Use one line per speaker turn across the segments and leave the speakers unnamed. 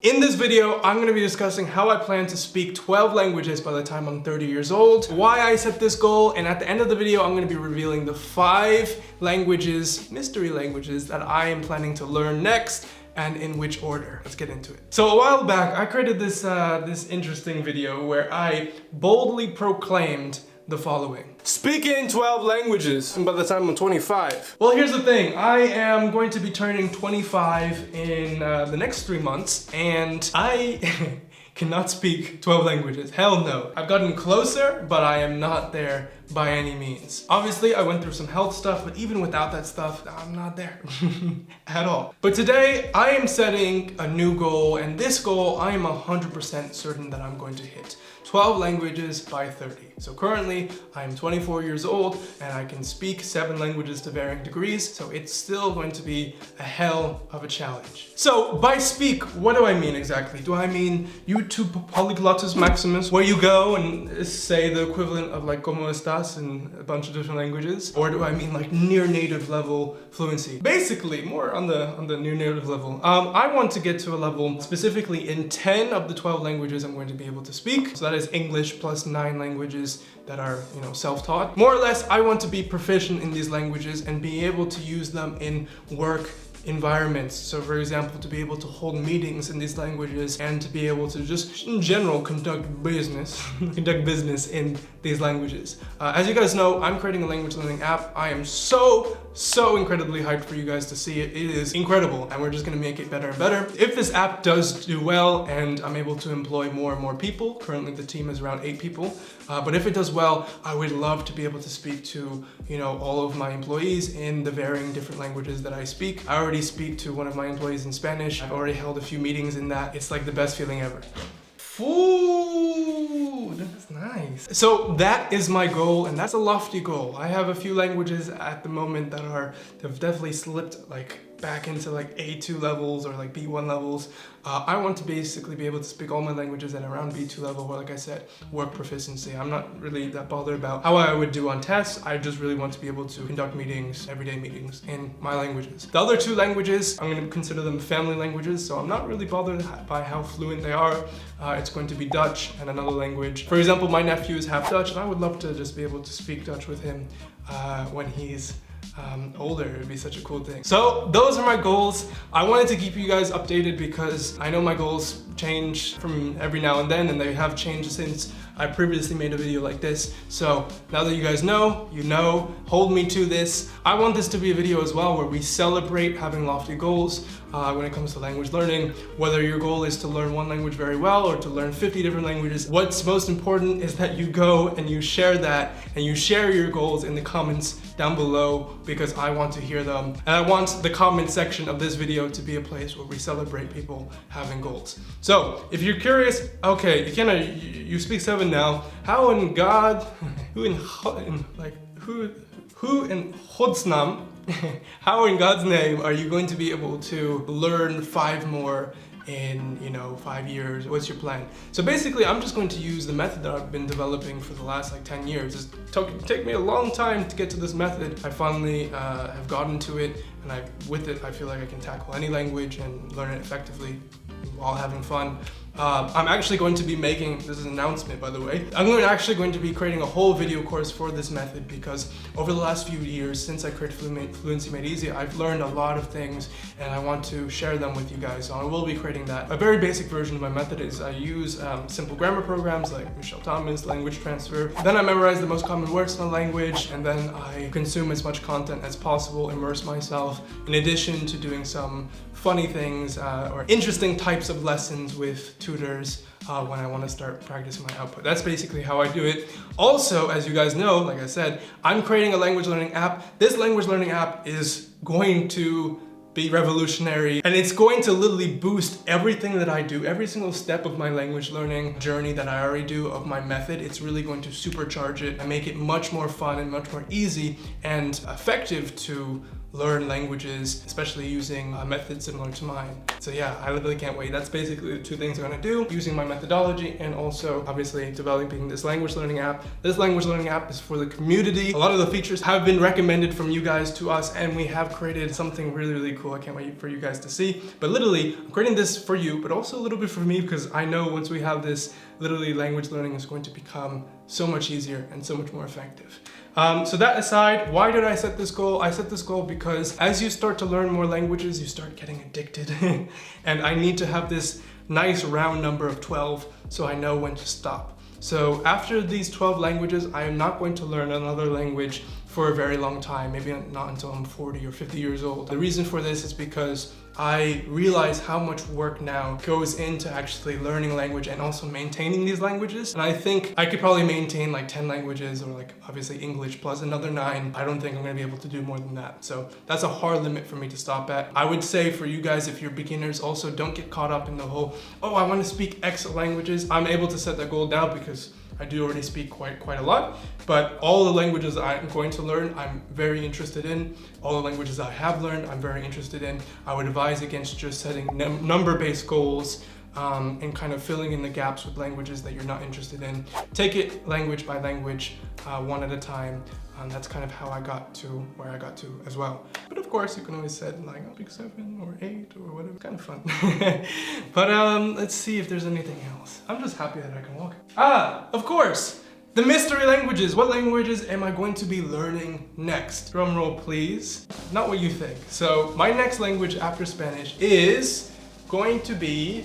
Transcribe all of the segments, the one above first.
In this video, I'm going to be discussing how I plan to speak 12 languages by the time I'm 30 years old, why I set this goal, and at the end of the video, I'm going to be revealing the 5 languages, mystery languages, that I am planning to learn next, and in which order. Let's get into it. So a while back, I created this interesting video where I boldly proclaimed the following: speaking 12 languages by the time I'm 25. Well, here's the thing. I am going to be turning 25 in the next 3 months, and I cannot speak 12 languages. Hell no. I've gotten closer, but I am not there by any means. Obviously, I went through some health stuff, but even without that stuff, I'm not there at all. But today, I am setting a new goal, and this goal, I am 100% certain that I'm going to hit. 12 languages by 30. So currently, I am 24 years old, and I can speak 7 languages to varying degrees, so it's still going to be a hell of a challenge. So by speak, what do I mean exactly? Do I mean YouTube Polyglottus Maximus, where you go and say the equivalent of like como estas in a bunch of different languages? Or do I mean like near native level fluency? Basically, more on the near native level. I want to get to a level specifically in 10 of the 12 languages I'm going to be able to speak. So that is English plus 9 languages that are, self-taught. More or less, I want to be proficient in these languages and be able to use them in work environments. So for example, to be able to hold meetings in these languages and to be able to just in general conduct business in these languages. As you guys know, I'm creating a language learning app. I am so incredibly hyped for you guys to see it. It is incredible, and we're just gonna make it better and better. If this app does do well and I'm able to employ more and more people, currently the team is around 8 people, but if it does well, I would love to be able to speak to, all of my employees in the varying different languages that I speak. I already speak to one of my employees in Spanish. I've already held a few meetings in that. It's like the best feeling ever. Food, that's nice. So that is my goal, and that's a lofty goal. I have a few languages at the moment that have definitely slipped back into A2 levels or B1 levels. I want to basically be able to speak all my languages at around B2 level, where, like I said, work proficiency. I'm not really that bothered about how I would do on tests. I just really want to be able to conduct meetings, everyday meetings, in my languages. The other 2 languages, I'm going to consider them family languages, so I'm not really bothered by how fluent they are. It's going to be Dutch and another language. For example, my nephew is half Dutch, and I would love to just be able to speak Dutch with him when he's older. It would be such a cool thing. So those are my goals. I wanted to keep you guys updated because I know my goals change from every now and then, and they have changed since I previously made a video like this. So now that you guys know, hold me to this. I want this to be a video as well where we celebrate having lofty goals when it comes to language learning. Whether your goal is to learn one language very well or to learn 50 different languages, what's most important is that you go and you share that, and you share your goals in the comments down below, because I want to hear them. And I want the comment section of this video to be a place where we celebrate people having goals. So if you're curious, okay, Ikenna, you speak 7 now. How in God, who in Godsnam, how in God's name are you going to be able to learn 5 more in 5 years? What's your plan? So basically, I'm just going to use the method that I've been developing for the last 10 years. It's took me a long time to get to this method. I finally have gotten to it, and with it I feel like I can tackle any language and learn it effectively while having fun. I'm actually going to be making, this is an announcement by the way, I'm actually going to be creating a whole video course for this method, because over the last few years, since I created Fluency Made Easy, I've learned a lot of things, and I want to share them with you guys. So I will be creating that. A very basic version of my method is I use simple grammar programs like Michelle Thomas, language transfer. Then I memorize the most common words in the language, and then I consume as much content as possible, immerse myself, in addition to doing some funny things or interesting types of lessons with tutors when I want to start practicing my output. That's basically how I do it. Also, as you guys know, like I said, I'm creating a language learning app. This language learning app is going to be revolutionary, and it's going to literally boost everything that I do, every single step of my language learning journey that I already do of my method. It's really going to supercharge it and make it much more fun and much more easy and effective to learn languages, especially using methods similar to mine. So yeah, I literally can't wait. That's basically the two things I'm gonna do, using my methodology and also obviously developing this language learning app. This language learning app is for the community. A lot of the features have been recommended from you guys to us, and we have created something really, really cool. I can't wait for you guys to see. But literally, I'm creating this for you, but also a little bit for me, because I know once we have this, literally language learning is going to become so much easier and so much more effective. So that aside, why did I set this goal? I set this goal because as you start to learn more languages, you start getting addicted. And I need to have this nice round number of 12 so I know when to stop. So after these 12 languages, I am not going to learn another language for a very long time, maybe not until I'm 40 or 50 years old. The reason for this is because I realize how much work now goes into actually learning language and also maintaining these languages. And I think I could probably maintain like 10 languages, or like obviously English plus another 9. I don't think I'm gonna be able to do more than that. So that's a hard limit for me to stop at. I would say for you guys, if you're beginners, also don't get caught up in the whole, oh, I wanna speak X languages. I'm able to set that goal now because I do already speak quite a lot, but all the languages I'm going to learn, I'm very interested in. All the languages I have learned, I'm very interested in. I would advise against just setting number-based goals and kind of filling in the gaps with languages that you're not interested in. Take it language by language, one at a time. That's kind of how I got to where I got to as well. But of course, you can always set like, I'll pick 7 or 8 or whatever. It's kind of fun. But let's see if there's anything else. I'm just happy that I can walk. Of course, the mystery languages. What languages am I going to be learning next? Drum roll, please. Not what you think. So my next language after Spanish is going to be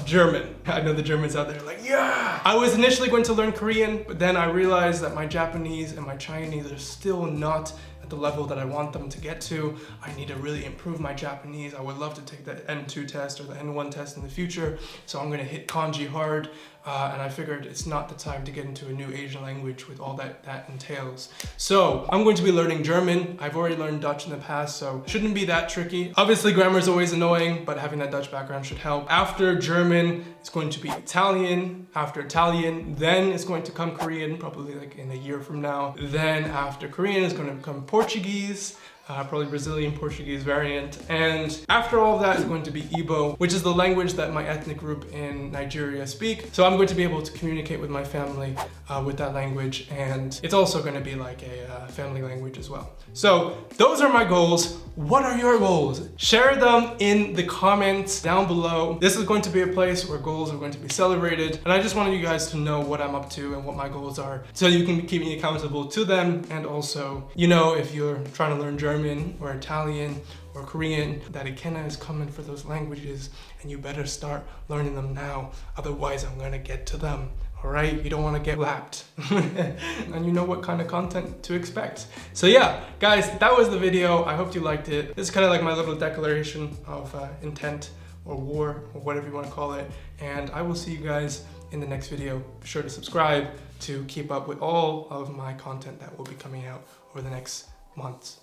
German. I know the Germans out there are like, yeah! I was initially going to learn Korean, but then I realized that my Japanese and my Chinese are still not at the level that I want them to get to. I need to really improve my Japanese. I would love to take the N2 test or the N1 test in the future, so I'm gonna hit kanji hard. And I figured it's not the time to get into a new Asian language with all that entails. So I'm going to be learning German. I've already learned Dutch in the past, so shouldn't be that tricky. Obviously grammar is always annoying, but having that Dutch background should help. After German, it's going to be Italian. After Italian, then it's going to come Korean, probably like in a year from now. Then after Korean, it's going to become Portuguese. Probably Brazilian Portuguese variant. And after all of that is going to be Igbo, which is the language that my ethnic group in Nigeria speak. So I'm going to be able to communicate with my family with that language, and it's also going to be like a family language as well. So those are my goals. What are your goals? Share them in the comments down below. This is going to be a place where goals are going to be celebrated, and I just wanted you guys to know what I'm up to and what my goals are, so you can keep me accountable to them. And also, you know, if you're trying to learn German or Italian or Korean, that Ikenna is coming for those languages, and you better start learning them now, otherwise I'm gonna get to them. All right, you don't want to get lapped. And you know what kind of content to expect. So yeah, guys, that was the video. I hope you liked it. This is kind of like my little declaration of intent or war or whatever you want to call it. And I will see you guys in the next video. Be sure to subscribe to keep up with all of my content that will be coming out over the next months.